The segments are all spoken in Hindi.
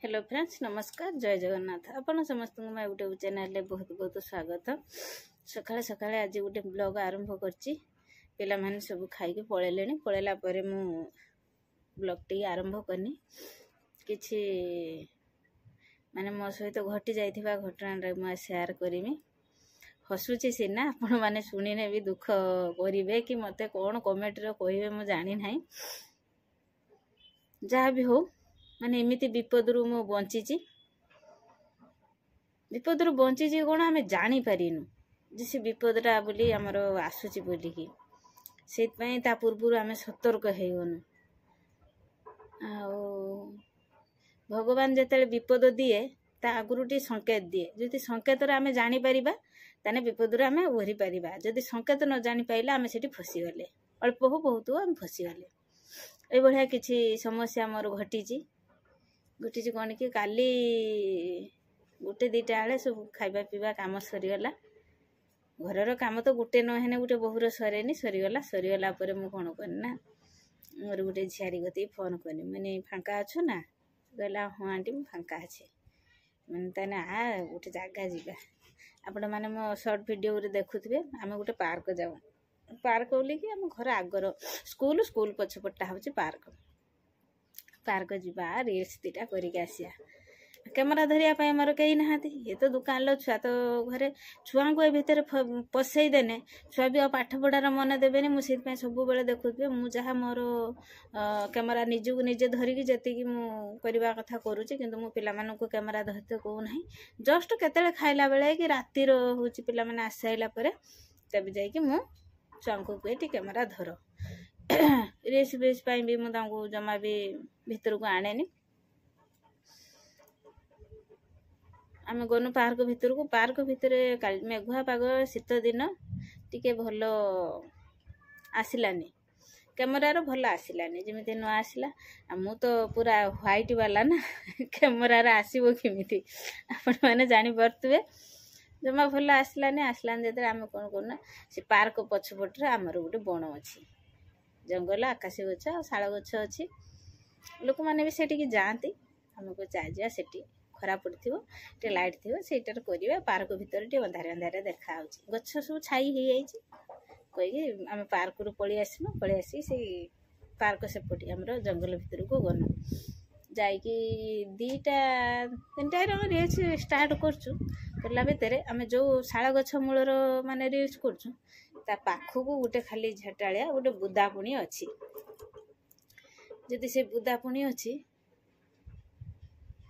हेलो फ्रेंड्स नमस्कार जय जगन्नाथ आपण समस्त मैं यूट्यूब चैनल बहुत बहुत स्वागत। सकाळे सकाळे आज गोटे ब्लॉग आरंभ करछि। पिला माने सब खाइके पळेलेनी पळेला परे मु ब्लॉग टी आरंभ करनी किछि माने मो सहित घटी जाइथिबा घटना रे म शेयर करिमी। हसुछि सिना आपण माने सुनिने भी दुख करिवे कि मते कोन कमेंट रे कहिवे मु जानि नाही। जहा भी हो माने एमिति विपदरू मु बंचीची विपदरू बंचीची कोन आमे जानि परिनु जे से विपदटा बोली हमर आसुची बोली कि सेत पय ता पूर्वरु आमे सतर्क हेगनु। आ भगवान जेतले विपद दिए ता आगुरुटी संकेत दिए जदि संकेत रे आमे जानि परिबा ताने विपदरू आमे ओहरी परिबा। जदि संकेत न जानि पाइला आमे सेठी फसी गले अल्प हो बहुत आमे फसी गले। ए बढ़िया किछि समस्या मोर घटीची गोटी कौन कि काली गोटे दीटा आले सब खाइबा पीवा काम सरीगला। घर काम तो गोटे नहेने गोटे बहुर सरेनी सरीगला। सरीगला पर मु कौन करना मोर गोटे झियारी गति फोन करनी मैंने फांका अच्छो ना कहला हाँ आंटी मु फांका अच्छे मैंने ताने आ गोटे जगह जीवा। आपण मैंने मो सर्ट वीडियो देखुवे आम गोटे पार्क जाऊ पार्क बोली कि आम घर आगर स्कूल स्कूल पछपटा हूँ पार्क पार्क जीवा रील्स दीटा करके आसिया। कैमेरा धरिया पाए मोर कहीं नहाती ये तो दुकान लो छुआ तो घरे छुआ को ए भीतर पसई देने छुआ भी पाठ पढ़ार मन देवेनि मुझे सब बेले देखुए मु जहाँ मोर कैमेरा निजू निजे धरिकी जी करवा कथा करुच्ची किंतु मु पिला मानकु कैमेरा धरते कहू ना जस्ट केते खाइला बेले कि रातिर हूँ पिला माने आसी साइला परे तब जाइए मु छुआ को कहे कैमेरा धर रेस बेस भी मुझे जमा भी भीतर को आने आम गनु पार्क भीतर को पार्क भितर मेघुआ पाग शीत दिन टिके भल आसलानी कैमेरार भल आसलानी जमी न आसला मु तो पूरा व्हाइट वाला ना कैमेरार आसो केमी आपण मैंने जापे जमा भल आसलानी आसलानी जो आम कौन करना से पार्क पछपटे आमर गोटे बण अच्छी जंगल आकाशी गछ शाल गछ अच्छी लोक मैंने भी सेठी जाती आमको चाहिए सेठी खरा पड़ो टे लाइट थी सेटार करवा पार्क भीतर टे अंधारे अंधारे देखा गछ सब छाई हो कहीकि आम पार्क रू पलि आसमु पलि आसी से पार्क सेपटे आम जंगल भीतर को गनु जाइकी दीटा तीनटा रिल्स स्टार्ट करचु करला भितर आम जो शाल गछ मूलर माने रिल्स करचु ता पाखक गोटे खाली झटाड़िया गोटे बुदापुणी अच्छी जदि से बुदापुणी अच्छी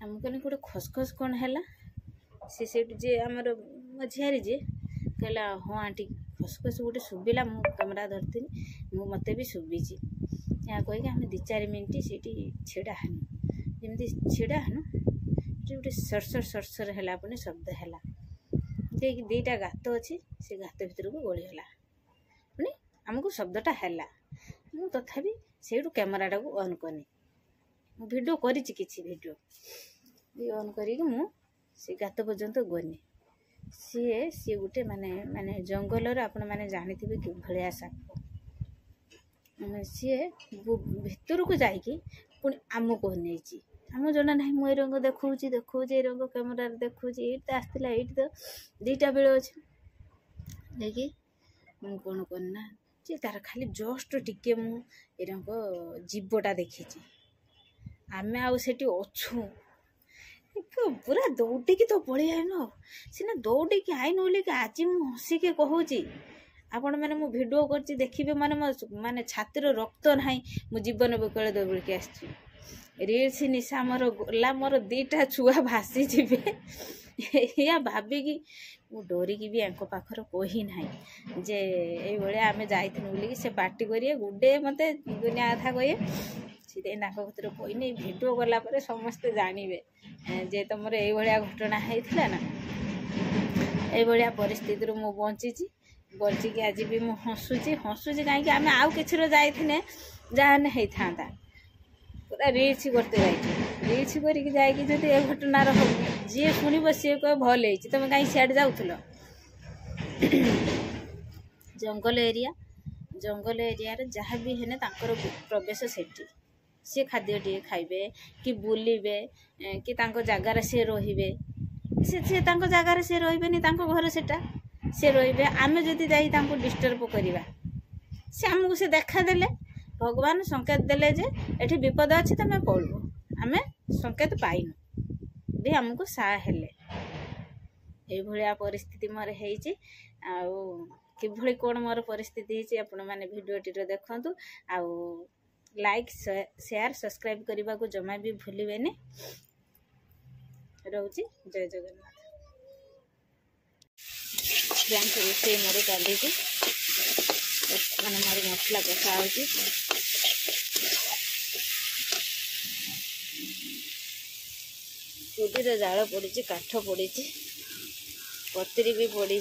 आम कहनी गोटे खसखस कौन है से जे आमर झियारी जे कहला हाँ आंटी खसखस गोटे शुभिला मु कैमेरा धरती मत भी शुभिची या कहीकि आम 2-4 मिनट से छिड़ा हानु जमी छिड़ा हानु गोटे सरसर सरसर है पुणी शब्द है देखिए दीटा गात अच्छी से गात भीतर को गलीगला पुणी आमको शब्दटा है मु तथापि से कैमेराटा को ऑन करनी वीडियो करिछि किछि वीडियो भी ऑन करिक मु से गात पर्यंत गनी सी गोटे माने माने जंगल आपण माने जानिथिबे कि भलिया साप माने सी भीतर को जाइकी पुणी आमको नेछि आम जना ना मु रंग देखौछि देखौछि रंग कैमेरा देखौछि एट आस्तिला एट तो 2टा बेल अछि देखि मु कोन करना जे तार खाली जस्ट टिके मु एरंग जीवटा देखिछि आमे आउ सेठी अच्छू पूरा दौड़िकी तो पलि आईन सीना दौड़िकी आईन बोली कि आज मु हसिके कहूची आपण मैंने मु वीडियो करछि देखिबे माने माने छातिर रक्त नाही मु जीवन बेकले दौड़िकी आछि रील्स निशा मोर गला मोर 2टा छुआ भासी जीवे या भाबिकी मु डरिकी भी आंको पाखर कही ना जे ये भाया आम जाइथिनु बोली से पार्टी करिए गुडे मते दुनिया कथा कहे सीधे भर कहनी भिडियो गला पर समस्ते जानवे जे तुम ये घटना होता ना ये परिस्थिति मु बंची बचिकी आज भी मु हसुची हसुची कहीं आम आउ कि जाइए जहाँ होता पूरा रील्स करते जाइए रील्स करके जाए घटनार जी शुणव सी कह भल हो तुम कहीं सियाड़े जाऊल जंगल एरिया जहाँ भी है प्रवेश सेठी सी खाद्य टे खाइबे कि बुलिबे कि तांको जगार से रहिबे से तांको जगार से रहिबेनी तांको घर सेटा से रहिबे आमे जदि जाई तांको डिस्टर्ब करिबा से हमको से देखा देले भगवान संकेत देले जे एठी विपद अछि तमे पळबो आमे संकेत पाइनु भी हमको सा हेले ए भलिया परिस्थिति मोर हेइची आ किभଳି कोण मोर परिस्थिति हेइची आपण माने वीडियो टी देखंतु आ लाइक शेयर सब्सक्राइब करने को जमा भी भूलिबेनी रोची जय जगन्नाथ फ्रेंड्स रोषे मोर चली मैंने मोर मसला कषा हो चुली जाल पड़ी काठ पड़ी पतरी भी पड़ी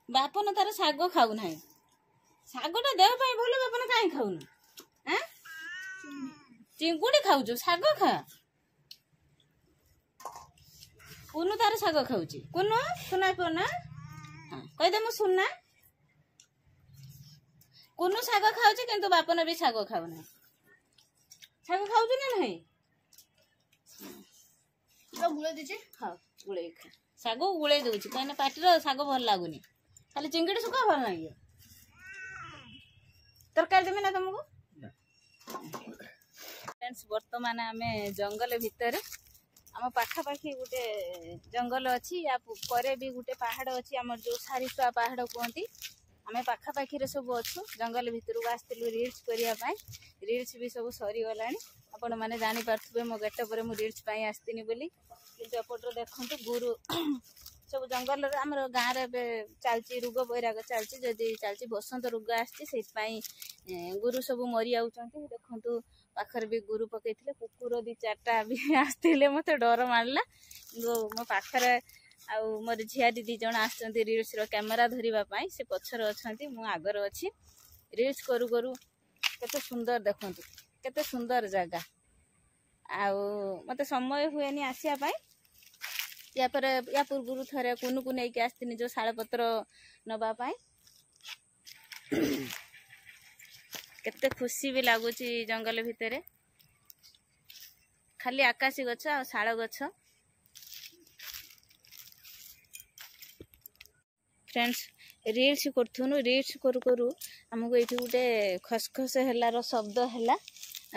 बापन तार शाग खाऊ ना शागटा देह भल बापन कहीं खाऊन चिंगुड़ी खाऊ शाग खा कुनु तार शाग खाऊ कुनु सुना पुना कहदे मु सुनना कुनु शाग खाऊ किंतु बापन भी शाग खाऊ ना शाग खाऊ ना नहीं गुड़े दीजिए हाँ गुड़े खा शाग गुड़े दूची कहीं पार्टी शाग भल लगुनि खाली चिंगड़ी सुखा भल लगे तरकारी देवी ना तुमको फ्रेंड्स बर्तमान आम जंगल भितर आम पाखापाखी गोटे जंगल अच्छी या परे भी गोटे पहाड़ अच्छी आम जो सारिसुआ पहाड़ कहती आम पाखापाखी सब अच्छु जंगल भितर को आसलु रिल्स करने रिल्स भी सब सरीगला आपण मैंने जानीपे मो गेट पर मुझे रिल्स आसतीनी बोली किंतु एपटर देखते गुरु सब जंगल आम गाँव में चलती रोग बैराग चलती जदि चलती बसंत रोग आसी गुरु सब मरी आउचंती देखंतु पाखर भी गुरु पकई कुकुर दी चार्टा भी आसते मत डर मारला मो पाखरे आउ मोर झियारी दी जन आसचंती रिल्स रो कैमेरा धरिबा से पछर अछंती मु आगर अछि रिल्स करू करू केते सुंदर देखंतु केते सुंदर जगह आउ मते समय हुएनी आसिया पाई या पूर्व थे कुनु को लेकिन आसतीनी जो शालपत्र नवापाई केते खुशी भी लगुच जंगल भितर खाली आकाशी गछ आ शाल गछ फ्रेंड्स रिल्स करथुनु रिल्स करू करू हमको ये गोटे खसखस हेलार शब्द है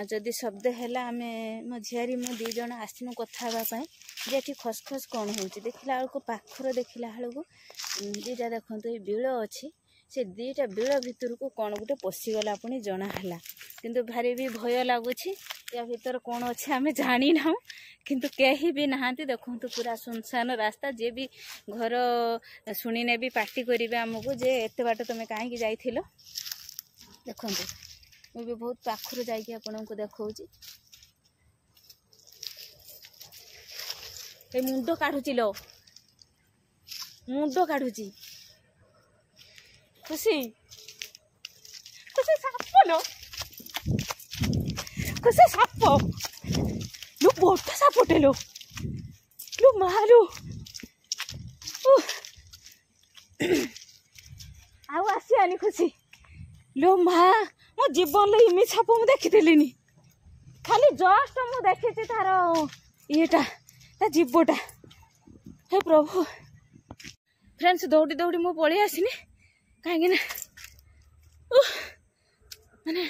जदि शब्द है आम मो झियारी मो दी जन आसनु कथा जे ये खसखस कौन हो देखला बेलू पाखर देखला बेलू दीटा देखो ये बिल अच्छी से दीटा बिल भितर को कौन गोटे पशिगला पुणी जनाला किंतु भारी भी भय लगुच या भीतर कौन अच्छे आम जानी ना किंतु कहीं भी नहांती देखो पूरा सुनसान रास्ता जे भी घर शुणिने भी पार्टी करेंगे आमको जे एत बाट तुम कहीं जाइल देखो मुझे बहुत पाखर जापन देखा मुंड काढ़ुची लो मुंड काढ़ुची खुशी खुशी साप लो खुशी साप लो बोटा सापटे लो लो मालू आउ आसियानी खुशी लो माँ मो जीवन इमेज साप मु देखी खाली जस्ट मु देखी तार येटा जीवटा हे प्रभु फ्रेंड्स दौड़ी दौड़ी मु पलि आसनी कहीं माने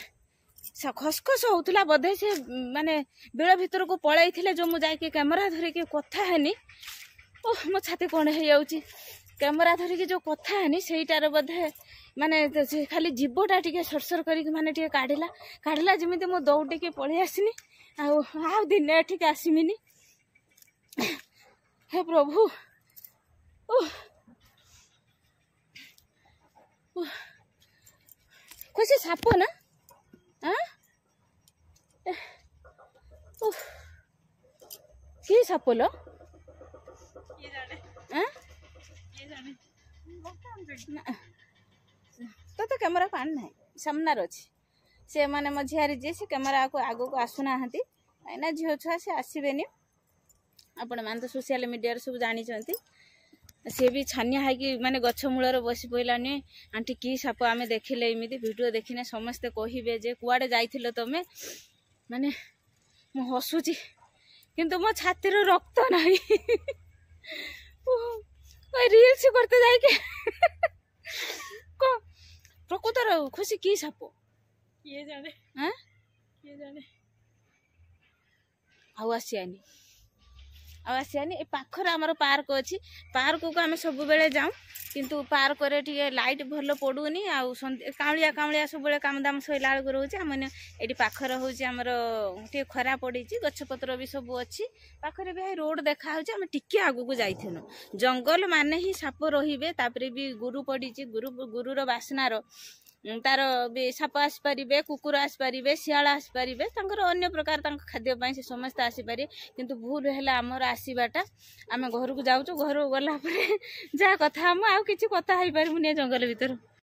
खसखस होता बोधे से माने बिल भीतर को पलैले जो मुझे कैमेरा धरिकी कथा हेनी ओह मो छाती कौन हो जाऊँगी कैमेरा धरिकी जो कथा हेनी सेटार बोधे माने खाली जीवटा टी सरसर कर माने काढ़ला काढ़ला जमी मो दौड़ के पलि आसनी आ दिन एठिक आसमिनी हे प्रभु खुशी साप ना कि साप लो तो कैमेरा पान ना सामनार अच्छी से मैंने मो झियारी जी से कैमेरा को आग को आसुना कहीं झील छुआ से आसबेनि आपण मैंने तो सोशल मीडिया सब जानी सी भी छानिया है माने गछ मूलर बसी पड़ानी आंटी कि साप आम देखिले एमती वीडियो देखने समस्ते कहे जे कुआड़े जाइथिलो तमे माने मु हसुची किंतु मो छातीर रक्त नहीं रील्स करते जाके प्रकृतर खुशी कि साप किए जाने हाँ किए जाने आसियानी आसियानी ए पाखर आमर पार्क अच्छी पार्क को आम सब बेले जाऊँ किंतु पार्क रे टिके लाइट भल पड़ूनी काउलिया काउलिया सब काम दाम सैला बेलू रोचे आम ये पाखर हूँ आमर टे खरा पड़ी गछपत्र भी सब अच्छी पाखरे भी रोड देखा आम टिके आगू जाइनु जंगल माने ही साप रे तापर भी गुरु पड़ी गुरुर बास्नार तार भी साप आसपारे कुकुर आसपारे शियाल आसपारे अन्य प्रकार खाद्यपाई से समस्त आसपारे किंतु भूल है आमर आसवाटा आम घर को जाऊँ घर गला जहाँ कथा हम आउ कि कथा हो पारूनी जंगल भीतर।